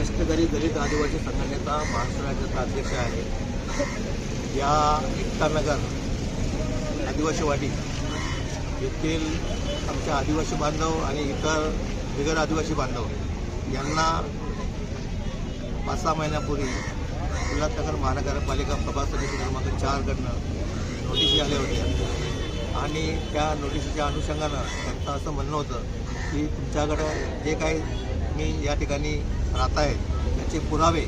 कष्टकरी दलित आदिवासी संघटनेचा महाराष्ट्र राज्याचा अध्यक्ष आहे। या एकतानगर आदिवासी वाडी येथील आमच्या आदिवासी बांधव आणि इतर बिगर आदिवासी बांधव यांना 5-6 महिन्यापूर्वी उल्हासनगर महानगरपालिका प्रभाग समिती क्रमांक 4 कडनं नोटीस आल्या होत्या आणि त्या नोटीसच्या अनुषंगानं त्यांचं असं म्हणणं होतं की तुमच्याकडं जे काही तुम्ही या ठिकाणी राहताय त्याचे पुरावे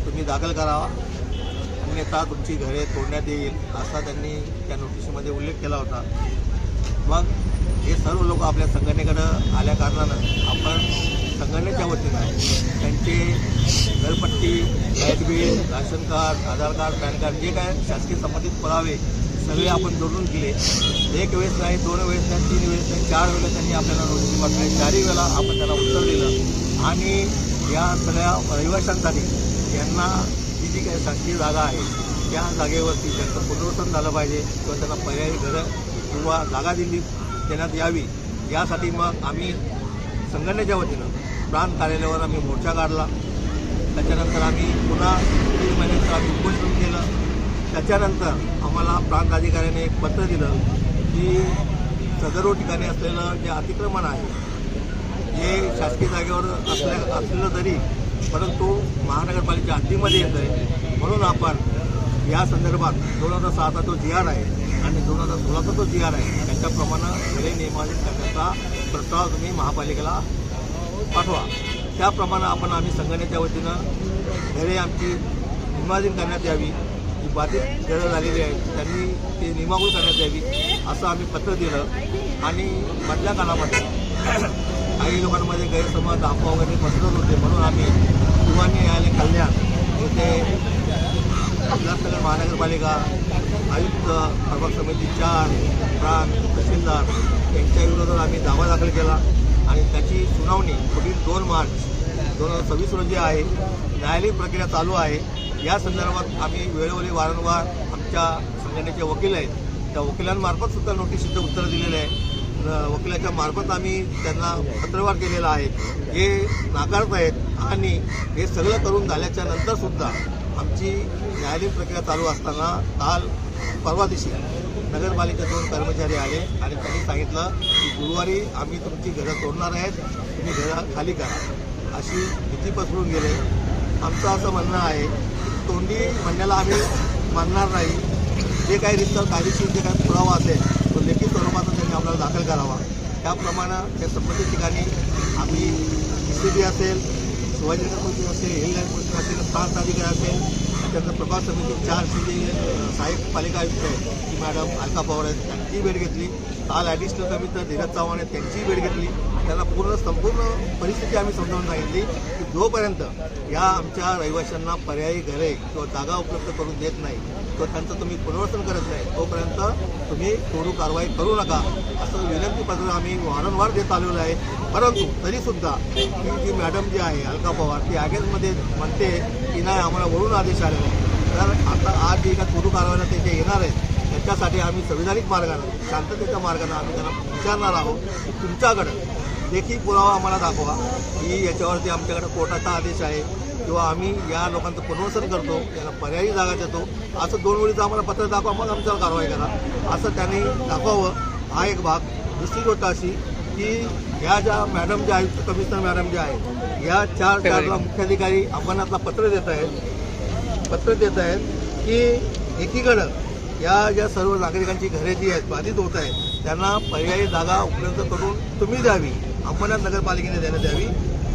तुम्ही दाखल करावा, अन्यथा तुमची घरे तोडण्यात येईल असा त्यांनी त्या नोटीसमध्ये उल्लेख केला होता। मग हे सर्व लोक आपल्या संघटनेकडं आल्या कारणानं आपण संघटनेच्या वतीनं त्यांचे घरपट्टी, लाईट बिल, राशन कार्ड, आधार कार्ड, पॅन कार्ड जे काय शासकीय संबंधित पुरावे सगळे आपण जोडून दिले। एक वेळेस नाही, 2 वेळेस नाही, 3 वेळेस नाही, 4 वेळेला त्यांनी आपल्याला नोटीस पाठवली। 4ही वेळेला आपण त्यांना उत्तर दिलं आणि या सगळ्या रहिवाशांसाठी यांना जी काही शासकीय जागा आहे त्या जागेवरती त्यांचं पुनर्वसन झालं पाहिजे किंवा त्यांना पर्यायी घरं किंवा जागा देण्यात यावी। यासाठी मग आम्ही संघटनेच्या वतीनं प्रांत कार्यालयावर आम्ही मोर्चा काढला। त्याच्यानंतर आम्ही पुन्हा 3 महिन्याचं आम्ही उपोषण केलं। त्याच्यानंतर आम्हाला प्रांत अधिकाऱ्याने एक पत्र दिलं की सदर ठिकाणी असलेलं जे अतिक्रमण आहे जे शासकीय जागेवर असलेलं तरी परंतु महानगरपालिकेच्या हद्दीमध्ये येतं आहे, म्हणून आपण या संदर्भात 2006चा जो GR आहे आणि 2016चा जो GR आहे त्याच्याप्रमाणे घरे नियमावली करण्याचा प्रस्ताव तुम्ही महापालिकेला पाठवा। त्याप्रमाणे आम्ही संघटनेच्या वतीनं घरे आमची नियमावली करण्यात यावी, जी बाधित घरं झालेली आहेत त्यांनी ते नियमावली करण्यात यावी असं आम्ही पत्र दिलं। आणि मधल्या काळामध्ये काही लोकांमध्ये गैरसमज अफवा वगैरे पसरत होते, म्हणून आम्ही युवा न्यायालय कल्याण येथे उल्हासनगर महानगरपालिका आयुक्त, प्रभाग समिती 4, प्रांत, तहसीलदार यांच्या विरोधात आम्ही दावा दाखल केला आणि त्याची सुनावणी पुढील 2 मार्च 2026 रोजी आहे। न्यायालयीन प्रक्रिया चालू आहे। या संदर्भात आम्ही वेळोवेळी वारंवार आमच्या संघटनेचे वकील आहेत त्या वकिलांमार्फत सुद्धा नोटीसचं उत्तर दिलेलं आहे। वकिलाच्या मार्फत आम्ही त्यांना पत्रव्यवहार केलेला आहे, हे नाकारत आहेत आणि हे सगळं करून झाल्याच्या नंतरसुद्धा आमची न्यायालयीन प्रक्रिया चालू असताना परवा दिवशी नगरपालिकेचे 2 कर्मचारी आले आणि त्यांनी सांगितलं की गुरुवारी आम्ही तुमची घरं तोडणार आहेत, तुम्ही घरं खाली करा अशी भीती पसरून गेले। आमचं असं म्हणणं आहे की तोंडी म्हणण्याला आम्ही मानणार नाही, जे काही रितसर कायदेशीर जे काही पुरावा असेल तो लेखी स्वरूपाचा त्यांनी आपल्याला दाखल करावा। त्याप्रमाणे त्या संबंधित ठिकाणी आम्ही PCB असेल, शिवाजीनगर पोलीस असेल, हिललाईन पोलीस असेल, प्रांत अधिकारी असेल, त्यानंतर प्रभाग समिती 4ची जी सहाय्यक पालिका आयुक्त आहे ती मॅडम अलका पवार आहेत त्यांची भेट घेतली। काल ॲडिशनल कमिशनर धीरज चव्हाण आहेत त्यांची भेट घेतली। त्यांना संपूर्ण परिस्थिती आम्ही समजावून सांगितली की जोपर्यंत या आमच्या रहिवाशांना पर्यायी घरे किंवा जागा उपलब्ध करून देत नाही किंवा त्यांचं तुम्ही पुनर्वसन करत नाही तोपर्यंत तुम्ही तोडू कारवाई करू नका असं विनंतीपत्र आम्ही वारंवार देत आलेलं आहे। परंतु तरीसुद्धा ही जी मॅडम जी आहे अलका पवार ती अगेन्स्टमध्ये म्हणते की नाही आम्हाला वरून आदेश आलेला आहे। तर आता आज जे काही तोडू कारवाईला ते जे येणार आहेत त्याच्यासाठी आम्ही संविधानिक मार्गानं शांततेच्या मार्गानं आम्ही त्यांना विचारणार आहोत की तुमच्याकडं लेखी पुरावा आम्हाला दाखवा की याच्यावरती आमच्याकडे कोर्टाचा आदेश आहे किंवा आम्ही या लोकांचं पुनर्वसन करतो, यांना पर्यायी जागा देतो असं 2 वेळीचं आम्हाला पत्र दाखवा, मग आमच्यावर कारवाई करा असं त्यांनी दाखवावं। हा एक भाग। दुसरी गोष्ट अशी की ह्या ज्या मॅडम ज्या आयुक्त कमिशनर मॅडम ज्या आहेत या 4 मुख्याधिकारी अंबरनाथला पत्र देत आहेत की एकीकडं या ज्या सर्व नागरिकांची घरे जी आहेत बाधित होत आहेत त्यांना पर्यायी जागा उपलब्ध करून तुम्ही द्यावी, अंबरनाथ नगरपालिकेने देण्यात यावी।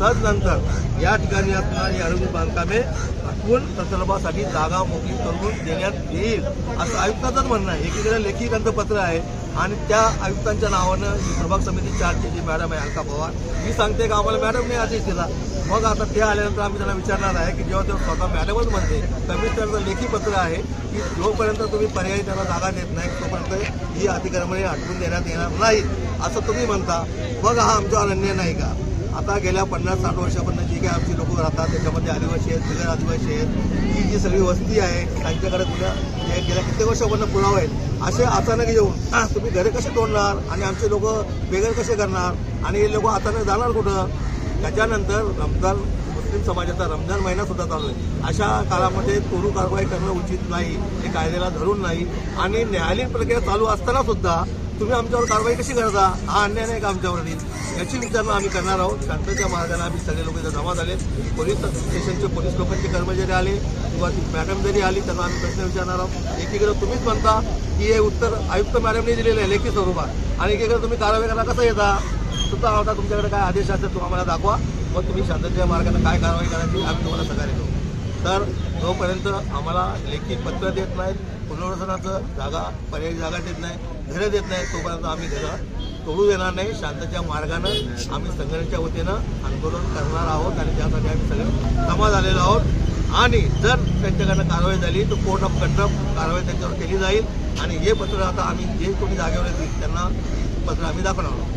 तदनंतर या ठिकाणी असणारी आरोग्य बांधकामे हटवून प्रकल्पासाठी जागा मोकळी करून देण्यात येईल असं आयुक्तांचंच म्हणणं आहे। एकीकडे लेखी त्यांचं पत्र आहे आणि त्या आयुक्तांच्या नावानं प्रभाग समिती 4ची जी मॅडम आहे अलका पवार मी सांगते का आम्हाला मॅडमने आदेश दिला। मग आता ते आल्यानंतर आम्ही त्यांना विचारणार आहे की जेव्हा तेव्हा स्वतः मॅडमच म्हणते कमिशनरचं लेखी पत्र आहे की जोपर्यंत तुम्ही पर्यायी त्याला जागा देत नाही तोपर्यंत ही अतिक्रमणे हटवून देण्यात येणार नाही असं तुम्ही म्हणता, मग हा आमच्यावर अन्याय नाही का? आता गेल्या 50-60 वर्षापर्यंत जी काही आमची लोक राहतात त्याच्यामध्ये आदिवासी आहेत, बिगर आदिवासी आहेत, ही जी सगळी वस्ती आहे त्यांच्याकडे गेल्या कित्येक वर्षापर्यंत पुरावा आहेत। असे अचानक येऊन तुम्ही घरे कसे तोडणार आणि आमचे लोक बेघर कसे करणार आणि हे लोक अचानक जाणार कुठं? त्याच्यानंतर रमजान मुस्लिम समाजाचा रमजान महिना सुद्धा चालू आहे. अशा काळामध्ये तोडू कारवाई करणं उचित नाही, हे कायद्याला धरून नाही. आणि न्यायालयीन प्रक्रिया चालू असताना सुद्धा तुम्ही आमच्यावर कारवाई कशी करता? हा अन्याय नाही का आमच्यावरील? याची विचारणा आम्ही करणार आहोत. शांततेच्या मार्गाने आम्ही सगळे लोक इथं जमा झाले. पोलीस स्टेशनचे पोलीस लोकांचे कर्मचारी आले किंवा मॅडम जरी आली त्यांना आम्ही प्रश्न विचारणार आहोत. एकीकडे तुम्हीच म्हणता की हे उत्तर आयुक्त मॅडमने दिलेले आहे लेखी स्वरूपात, आणि एकीकडे तुम्ही कारवाई करायला कसं येता? सुद्धा होता तुमच्याकडे काय आदेश असेल तो आम्हाला दाखवा, मग तुम्ही शांततेच्या मार्गाने काय कारवाई करायची आम्ही तुम्हाला सहकार्य करू. तर जोपर्यंत आम्हाला लेखी पत्र देत नाहीत, पुनर्वसनाचं जागा पर्यायी जागा देत नाही, घरं देत नाही, तोपर्यंत आम्ही घरं तोडू देणार नाही. शांततेच्या मार्गानं आम्ही संघटनेच्या वतीनं आंदोलन करणार आहोत आणि त्यासाठी आम्ही सगळे जमा झालेलो आहोत. आणि जर त्यांच्याकडनं कारवाई झाली तर कोर्ट ऑफ कंडक्ट कारवाई त्यांच्यावर केली जाईल. आणि हे पत्र आता आम्ही जे कोणी जागेवर येतील त्यांना पत्र आम्ही दाखवणार आहोत.